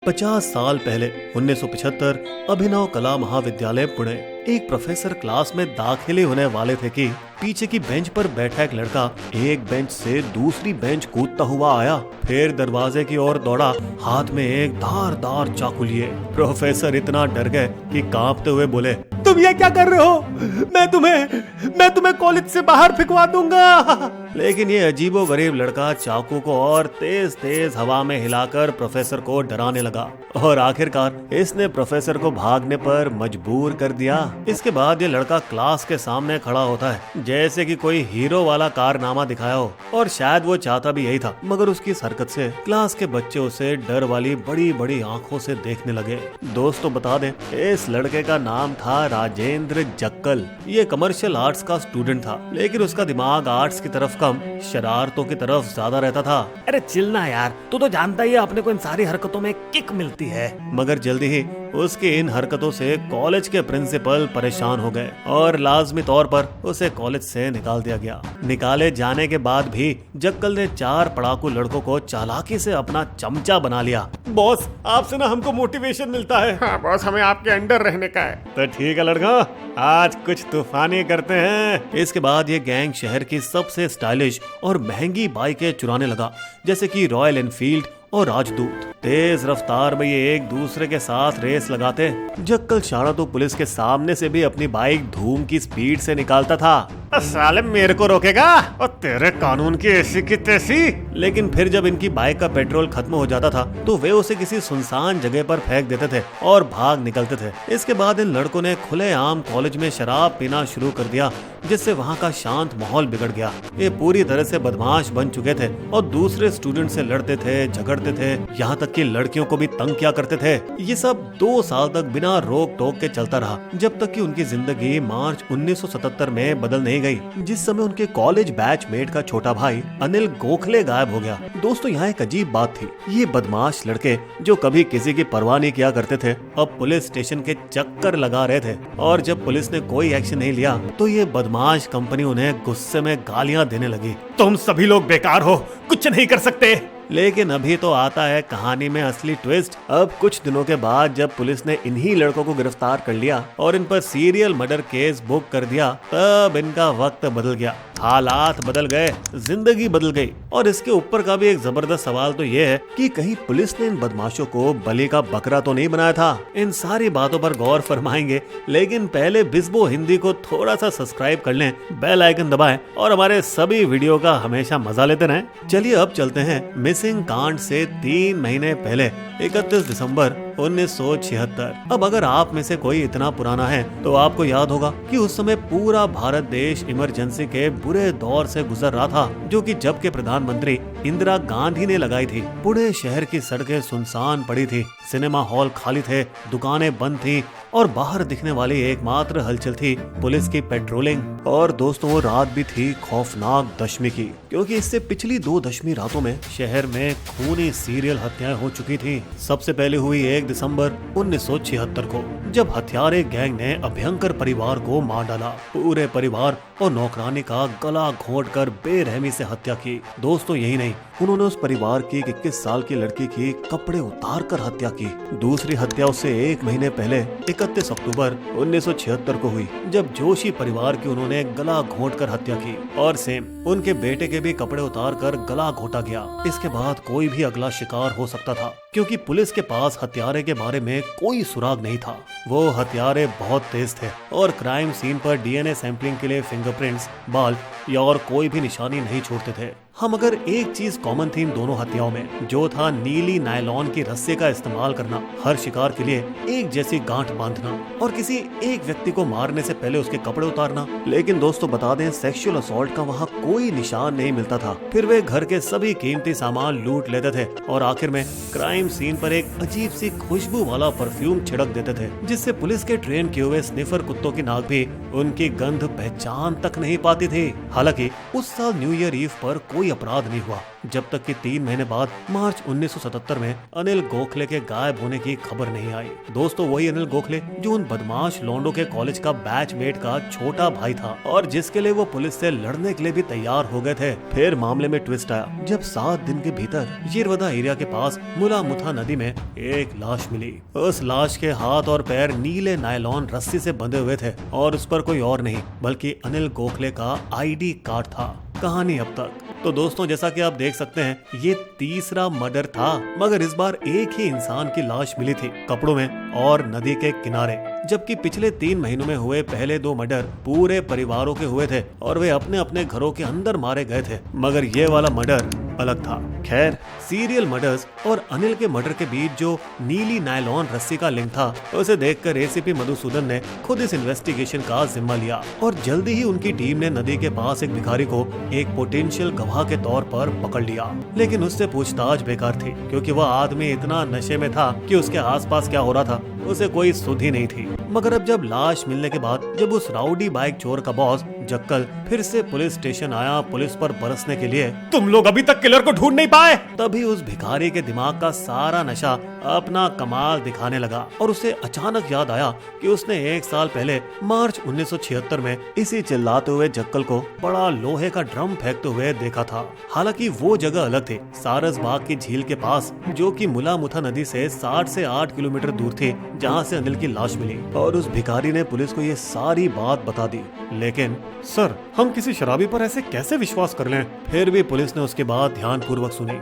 50 साल पहले 1975 अभिनव कला महाविद्यालय पुणे। एक प्रोफेसर क्लास में दाखिले होने वाले थे कि पीछे की बेंच पर बैठा एक लड़का एक बेंच से दूसरी बेंच कूदता हुआ आया, फिर दरवाजे की ओर दौड़ा, हाथ में एक धारदार चाकू लिए। प्रोफेसर इतना डर गए कि कांपते हुए बोले, तुम ये क्या कर रहे हो? मैं तुम्हें कॉलेज से बाहर फेंकवा दूंगा। लेकिन ये अजीबोगरीब लड़का चाकू को और तेज तेज हवा में हिलाकर प्रोफेसर को डराने लगा और आखिरकार इसने प्रोफेसर को भागने पर मजबूर कर दिया। इसके बाद ये लड़का क्लास के सामने खड़ा होता है जैसे कि कोई हीरो वाला कारनामा दिखाया हो, और शायद वो चाहता भी यही था, मगर उसकी इस हरकत से क्लास के बच्चे उसे डर वाली बड़ी बड़ी आंखों से देखने लगे। दोस्तों बता दें, इस लड़के का नाम था राजेंद्र जक्कल। ये कमर्शियल आर्ट्स का स्टूडेंट था, लेकिन उसका दिमाग आर्ट्स की तरफ कम, शरारतों की तरफ ज्यादा रहता था। अरे चिल्ला यार, तू तो जानता ही है अपने को इन सारी हरकतों में किक मिलती है। मगर जल्दी ही उसकी इन हरकतों से कॉलेज के प्रिंसिपल परेशान हो गए और लाजमी तौर पर उसे कॉलेज से निकाल दिया गया। निकाले जाने के बाद भी जक्कल ने 4 पढ़ाकू लड़कों को चालाकी से अपना चमचा बना लिया। बॉस, आपसे ना हमको मोटिवेशन मिलता है। हाँ बॉस, हमें आपके अंडर रहने का है। तो ठीक है लड़का, आज कुछ तूफानी करते हैं। इसके बाद ये गैंग शहर की सबसे स्टाइलिश और महंगी बाइकें चुराने लगा, जैसे कि रॉयल एनफील्ड और राजदूत। तेज रफ्तार में ये एक दूसरे के साथ रेस लगाते। जक्कल शाना तो पुलिस के सामने से भी अपनी बाइक धूम की स्पीड से निकालता था। साले मेरे को रोकेगा और तेरे कानून की ऐसी की तैसी। लेकिन फिर जब इनकी बाइक का पेट्रोल खत्म हो जाता था तो वे उसे किसी सुनसान जगह पर फेंक देते थे और भाग निकलते थे। इसके बाद इन लड़कों ने खुलेआम कॉलेज में शराब पीना शुरू कर दिया, जिससे वहाँ का शांत माहौल बिगड़ गया। ये पूरी तरह से बदमाश बन चुके थे और दूसरे स्टूडेंट से लड़ते थे, झगड़ते थे, यहाँ तक कि लड़कियों को भी तंग किया करते थे। ये सब 2 साल तक बिना रोक टोक के चलता रहा, जब तक कि उनकी जिंदगी मार्च 1977 में बदल नहीं गई, जिस समय उनके कॉलेज बैचमेट का छोटा भाई अनिल गोखले गायब हो गया। दोस्तों, यहाँ एक अजीब बात थी। ये बदमाश लड़के जो कभी किसी की परवाह नहीं किया करते थे, अब पुलिस स्टेशन के चक्कर लगा रहे थे, और जब पुलिस ने कोई एक्शन नहीं लिया तो ये बदमाश कंपनी उन्हें गुस्से में गालियां देने लगी। तुम सभी लोग बेकार हो, कुछ नहीं कर सकते। लेकिन अभी तो आता है कहानी में असली ट्विस्ट। अब कुछ दिनों के बाद जब पुलिस ने इन्हीं लड़कों को गिरफ्तार कर लिया और इन पर सीरियल मर्डर केस बुक कर दिया, तब इनका वक्त बदल गया, हालात बदल गए, जिंदगी बदल गई। और इसके ऊपर का भी एक जबरदस्त सवाल तो ये है कि कहीं पुलिस ने इन बदमाशों को बलि का बकरा तो नहीं बनाया था। इन सारी बातों पर गौर फरमाएंगे, लेकिन पहले बिस्बो हिंदी को थोड़ा सा सब्सक्राइब कर लें, बेल आइकन दबाएं और हमारे सभी वीडियो का हमेशा मजा लेते रहें। चलिए अब चलते हैं मिसिंग कांड से 3 महीने पहले, 31 दिसंबर 1976। अब अगर आप में से कोई इतना पुराना है तो आपको याद होगा कि उस समय पूरा भारत देश इमरजेंसी के बुरे दौर से गुजर रहा था, जो कि जब के प्रधानमंत्री इंदिरा गांधी ने लगाई थी। पुणे शहर की सड़कें सुनसान पड़ी थी, सिनेमा हॉल खाली थे, दुकानें बंद थी और बाहर दिखने वाली एकमात्र हलचल थी पुलिस की पेट्रोलिंग। और दोस्तों, वो रात भी थी खौफनाक दशमी की, क्योंकि इससे पिछली 2 दशमी रातों में शहर में खूनी सीरियल हत्याएं हो चुकी थी। सबसे पहले हुई 1 दिसंबर 1976 को, जब हत्यारे गैंग ने अभयंकर परिवार को मार डाला। पूरे परिवार और नौकरानी का गला घोंटकर बेरहमी से हत्या की। दोस्तों, यही नहीं, उन्होंने उस परिवार की 21 साल की लड़की की कपड़े उतार कर हत्या की। दूसरी हत्या उससे 1 महीने पहले 31 अक्टूबर 1976 को हुई, जब जोशी परिवार की उन्होंने गला घोंटकर हत्या की, और सेम उनके बेटे के भी कपड़े उतार कर गला घोटा गया। इसके बाद कोई भी अगला शिकार हो सकता था, क्योंकि पुलिस के पास हत्यारे के बारे में कोई सुराग नहीं था। वो हत्यारे बहुत तेज थे और क्राइम सीन पर डीएनए सैंपलिंग के लिए फिंगरप्रिंट्स, बाल या और कोई भी निशानी नहीं छोड़ते थे। हम अगर एक चीज कॉमन थी इन दोनों हत्याओं में, जो था नीली नायलॉन की रस्सी का इस्तेमाल करना, हर शिकार के लिए एक जैसी गांठ बांधना और किसी एक व्यक्ति को मारने से पहले उसके कपड़े उतारना। लेकिन दोस्तों बता दें, सेक्सुअल असॉल्ट का वहाँ कोई निशान नहीं मिलता था। फिर वे घर के सभी कीमती सामान लूट लेते थे और आखिर में क्राइम सीन पर एक अजीब सी खुशबू वाला परफ्यूम छिड़क देते थे, जिससे पुलिस के ट्रेन किए हुए स्निफर कुत्तों की नाक भी उनकी गंध पहचान तक नहीं पाती थी। हालांकि उस साल न्यू ईयर ईव पर कोई अपराध नहीं हुआ, जब तक कि 3 महीने बाद मार्च 1977 में अनिल गोखले के गायब होने की खबर नहीं आई। दोस्तों वही अनिल गोखले जो उन बदमाश लोंडो के कॉलेज का बैचमेट का छोटा भाई था और जिसके लिए वो पुलिस से लड़ने के लिए भी तैयार हो गए थे। फिर मामले में ट्विस्ट आया जब 7 दिन के भीतर यिरवदा एरिया के पास मुला मुथा नदी में एक लाश मिली। उस लाश के हाथ और पैर नीले नायलॉन रस्सी से बंधे हुए थे और उस पर कोई और नहीं बल्कि अनिल गोखले का आईडी कार्ड था। कहानी अब तक। तो दोस्तों जैसा कि आप देख सकते हैं ये तीसरा मर्डर था, मगर इस बार एक ही इंसान की लाश मिली थी कपड़ों में और नदी के किनारे, जबकि पिछले 3 महीनों में हुए पहले 2 मर्डर पूरे परिवारों के हुए थे और वे अपने अपने घरों के अंदर मारे गए थे, मगर ये वाला मर्डर अलग था। खैर सीरियल मर्डर्स और अनिल के मर्डर के बीच जो नीली नायलॉन रस्सी का लिंक था उसे देखकर एसीपी मधुसूदन ने खुद इस इन्वेस्टिगेशन का जिम्मा लिया और जल्दी ही उनकी टीम ने नदी के पास एक भिखारी को एक पोटेंशियल गवाह के तौर पर पकड़ लिया। लेकिन उससे पूछताछ बेकार थी क्योंकि वह आदमी इतना नशे में था कि उसके आसपास क्या हो रहा था उसे कोई सुध ही नहीं थी। मगर अब जब लाश मिलने के बाद जब उस राउडी बाइक चोर का बॉस जक्कल फिर से पुलिस स्टेशन आया पुलिस पर बरसने के लिए, तुम लोग अभी तक किलर को ढूंढ नहीं पाए। तभी उस भिखारी के दिमाग का सारा नशा अपना कमाल दिखाने लगा और उसे अचानक याद आया कि उसने 1 साल पहले मार्च 1976 में इसी चिल्लाते हुए जक्कल को बड़ा लोहे का ड्रम फेंकते हुए देखा था। हालांकि वो जगह अलग थी, सारस बाग की झील के पास, जो कि मुला मुथा नदी से 7 से 8 किलोमीटर दूर थी, जहां से अनिल की लाश मिली। और उस भिखारी ने पुलिस को ये सारी बात बता दी। लेकिन सर हम किसी शराबी पर ऐसे कैसे विश्वास कर लें? फिर भी पुलिस ने उसकी बात ध्यानपूर्वक सुनी।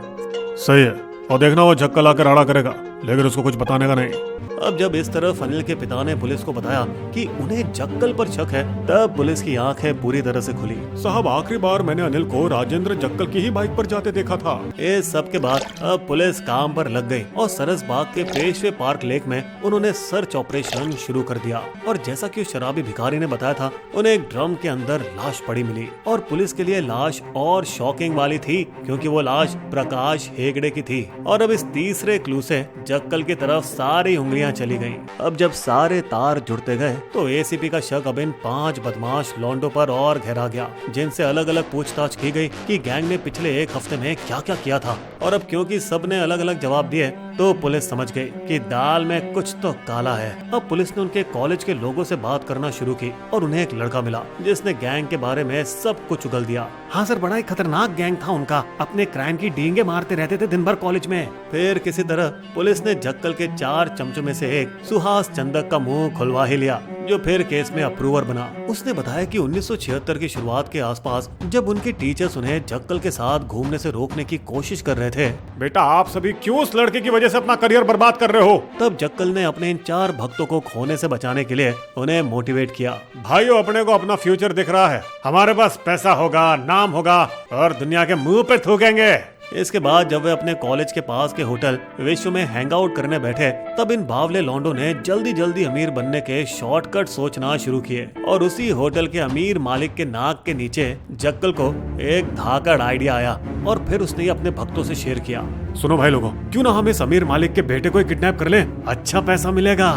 सही है, और देखना वो जक्कल आकर आड़ा करेगा, लेकिन उसको कुछ बताने का नहीं। अब जब इस तरफ अनिल के पिता ने पुलिस को बताया कि उन्हें जक्कल पर शक है, तब पुलिस की आंखें पूरी तरह से खुली। साहब आखिरी बार मैंने अनिल को राजेंद्र जक्कल की ही बाइक पर जाते देखा था। इस सब के बाद अब पुलिस काम पर लग गई और सरस बाग के पेशवे पार्क लेक में उन्होंने सर्च ऑपरेशन शुरू कर दिया। और जैसा कि उस शराबी भिखारी ने बताया था, उन्हें एक ड्रम के अंदर लाश पड़ी मिली और पुलिस के लिए लाश और शॉकिंग वाली थी क्योंकि वो लाश प्रकाश हेगड़े की थी। और अब इस तीसरे क्लू से जक्कल की तरफ सारी उंगलियां चली गईं। अब जब सारे तार जुड़ते गए तो एसीपी का शक अब इन 5 बदमाश लॉन्डो पर और गहरा गया, जिनसे अलग अलग पूछताछ की गई कि गैंग ने पिछले 1 हफ्ते में क्या क्या किया था। और अब क्योंकि सबने अलग अलग जवाब दिए तो पुलिस समझ गई कि दाल में कुछ तो काला है। अब पुलिस ने उनके कॉलेज के लोगों से बात करना शुरू की और उन्हें एक लड़का मिला जिसने गैंग के बारे में सब कुछ उगल दिया। हाँ सर, बड़ा ही खतरनाक गैंग था उनका, अपने क्राइम की डींगे मारते रहते थे दिन भर कॉलेज में। फिर किसी तरह पुलिस ने जक्कल के 4 चमचों में से एक सुहास चंदक का मुंह खुलवा ही लिया, जो फिर केस में अप्रूवर बना। उसने बताया कि 1976 की शुरुआत के आसपास जब उनके टीचर्स उन्हें जक्कल के साथ घूमने से रोकने की कोशिश कर रहे थे। बेटा आप सभी क्यों उस लड़के की वजह से अपना करियर बर्बाद कर रहे हो? तब जक्कल ने अपने इन 4 भक्तों को खोने से बचाने के लिए उन्हें मोटिवेट किया। भाइयों अपने को अपना फ्यूचर दिख रहा है, हमारे पास पैसा होगा, नाम होगा और दुनिया के मुंह पे थूकेंगे। इसके बाद जब वे अपने कॉलेज के पास के होटल विश्व में हैंग आउट करने बैठे, तब इन बावले लॉन्डो ने जल्दी जल्दी अमीर बनने के शॉर्टकट सोचना शुरू किए। और उसी होटल के अमीर मालिक के नाक के नीचे जक्कल को एक धाकड़ आइडिया आया और फिर उसने ये अपने भक्तों से शेयर किया। सुनो भाई लोगों, क्यों ना हम इस अमीर मालिक के बेटे को किडनैप कर लें, अच्छा पैसा मिलेगा।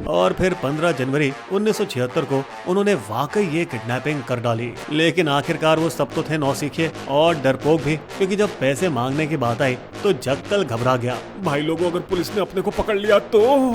और फिर 15 जनवरी 1976 को उन्होंने वाकई ये किडनैपिंग कर डाली। लेकिन आखिरकार वो सब तो थे नौसिखिए और डरपोक भी, क्योंकि जब पैसे मांगने की बात आई तो जक्कल घबरा गया। भाई लोगों अगर पुलिस ने अपने को पकड़ लिया तो।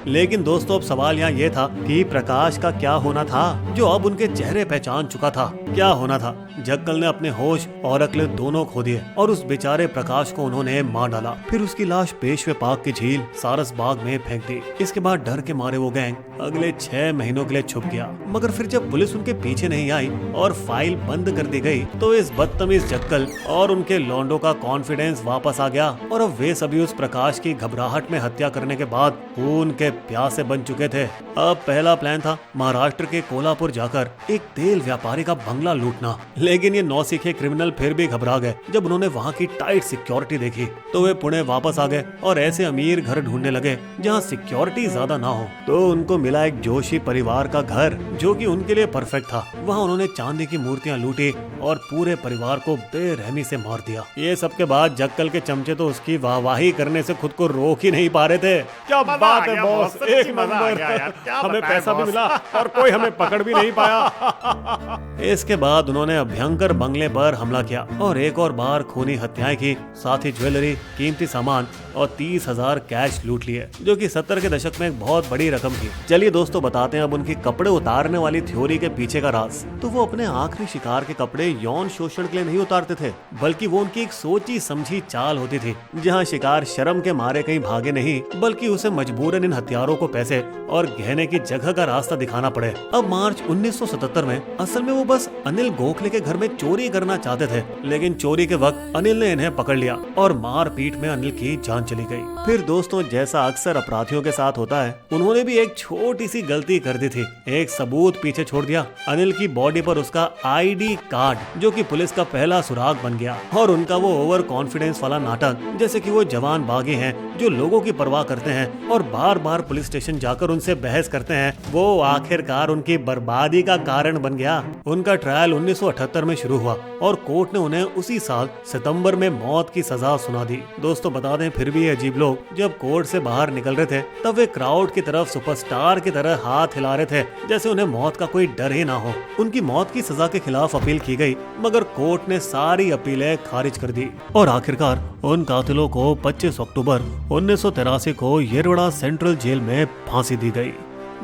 लेकिन दोस्तों अब सवाल यहाँ ये था कि प्रकाश का क्या होना था, जो अब उनके चेहरे पहचान चुका था। क्या होना था? जक्कल ने अपने होश और अक्ल दोनों खो दिए और उस बेचारे प्रकाश को उन्होंने मार डाला। फिर उसकी लाश पेशवे पार्क की झील सारस बाग में फेंक दी। इसके बाद डर के मारे वो गैंग अगले 6 महीनों के लिए छुप गया। मगर फिर जब पुलिस उनके पीछे नहीं आई और फाइल बंद कर दी गई, तो इस बदतमीज जक्कल और उनके लॉन्डो का कॉन्फिडेंस वापस आ गया और अब वे सभी उस प्रकाश की घबराहट में हत्या करने के बाद खून के प्यासे बन चुके थे। अब पहला प्लान था महाराष्ट्र के कोल्हापुर जाकर एक तेल व्यापारी का बंगला लूटना। लेकिन ये नौसिखे क्रिमिनल फिर भी घबरा गए जब उन्होंने वहाँ की टाइट सिक्योरिटी देखी। तो वे पुणे वापस आ गए और ऐसे अमीर घर ढूंढने लगे जहाँ सिक्योरिटी ज्यादा ना हो। तो उनको मिला एक जोशी परिवार का घर, जो कि उनके लिए परफेक्ट था। वहाँ उन्होंने चांदी की मूर्तियाँ लूटी और पूरे परिवार को बेरहमी से मार दिया। ये सब के बाद जक्कल के चमचे तो उसकी वाहवाही करने से खुद को रोक ही नहीं पा रहे थे। क्या बात है बॉस, सच्ची एक मजा आ नंबर। गया यार, क्या हमें बताएं पैसा भी बॉस। मिला और कोई हमें पकड़ भी नहीं पाया। इसके बाद उन्होंने अभ्यंकर बंगले पर हमला किया और एक और बार खूनी हत्याएं की, साथ ही ज्वेलरी, कीमती सामान और 30,000 कैश लूट लिए, जो कि 70 के दशक में एक बहुत बड़ी रकम थी। चलिए दोस्तों, बताते हैं अब उनकी कपड़े उतारने वाली थ्योरी के पीछे का राज। तो वो अपने आखिरी शिकार के कपड़े यौन शोषण के लिए नहीं उतारते थे, बल्कि वो उनकी एक सोची समझी चाल होती थी, जहाँ शिकार शर्म के मारे कहीं भागे नहीं, बल्कि उसे मजबूरन इन हथियारों को पैसे और गहने की जगह का रास्ता दिखाना पड़े। अब मार्च 1977 में असल में वो बस अनिल गोखले के घर में चोरी करना चाहते थे, लेकिन चोरी के वक्त अनिल ने इन्हें पकड़ लिया और मार पीट में अनिल की जान चली गई। फिर दोस्तों, जैसा अक्सर अपराधियों के साथ होता है, उन्होंने भी एक छोटी सी गलती कर दी थी, एक सबूत पीछे छोड़ दिया। अनिल की बॉडी पर उसका आईडी कार्ड, जो कि पुलिस का पहला सुराग बन गया, और उनका वो ओवर कॉन्फिडेंस वाला नाटक, जैसे कि वो जवान बागी हैं जो लोगों की परवाह करते हैं और बार बार पुलिस स्टेशन जाकर उनसे बहस करते हैं, वो आखिरकार उनकी बर्बादी का कारण बन गया। उनका ट्रायल 1978 में शुरू हुआ और कोर्ट ने उन्हें उसी साल सितंबर में मौत की सजा सुना दी। दोस्तों बता दें, फिर भी ये अजीब लोग जब कोर्ट से बाहर निकल रहे थे, तब वे क्राउड की तरफ सुपरस्टार की तरह हाथ हिला रहे थे, जैसे उन्हें मौत का कोई डर ही ना हो। उनकी मौत की सजा के खिलाफ अपील की गई, मगर कोर्ट ने सारी अपीलें खारिज कर दी और आखिरकार उन कातिलों को 25 अक्टूबर 1983 को येरवड़ा सेंट्रल जेल में फांसी दी गई।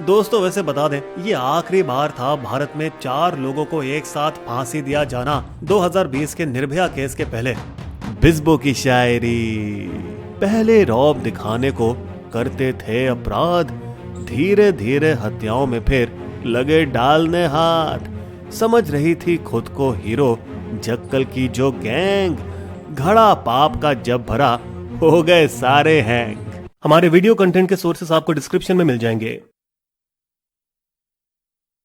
दोस्तों वैसे बता दें, ये आखिरी बार था भारत में 4 लोगों को एक साथ फांसी दिया जाना, 2020 के निर्भया केस के पहले। बिस्बो की शायरी, पहले रौब दिखाने को करते थे अपराध, धीरे धीरे हत्याओं में फिर लगे डालने हाथ, समझ रही थी खुद को हीरो जक्कल की जो गैंग, घड़ा पाप का जब भरा हो गए सारे हैंग। हमारे वीडियो कंटेंट के सोर्सेस आपको डिस्क्रिप्शन में मिल जाएंगे।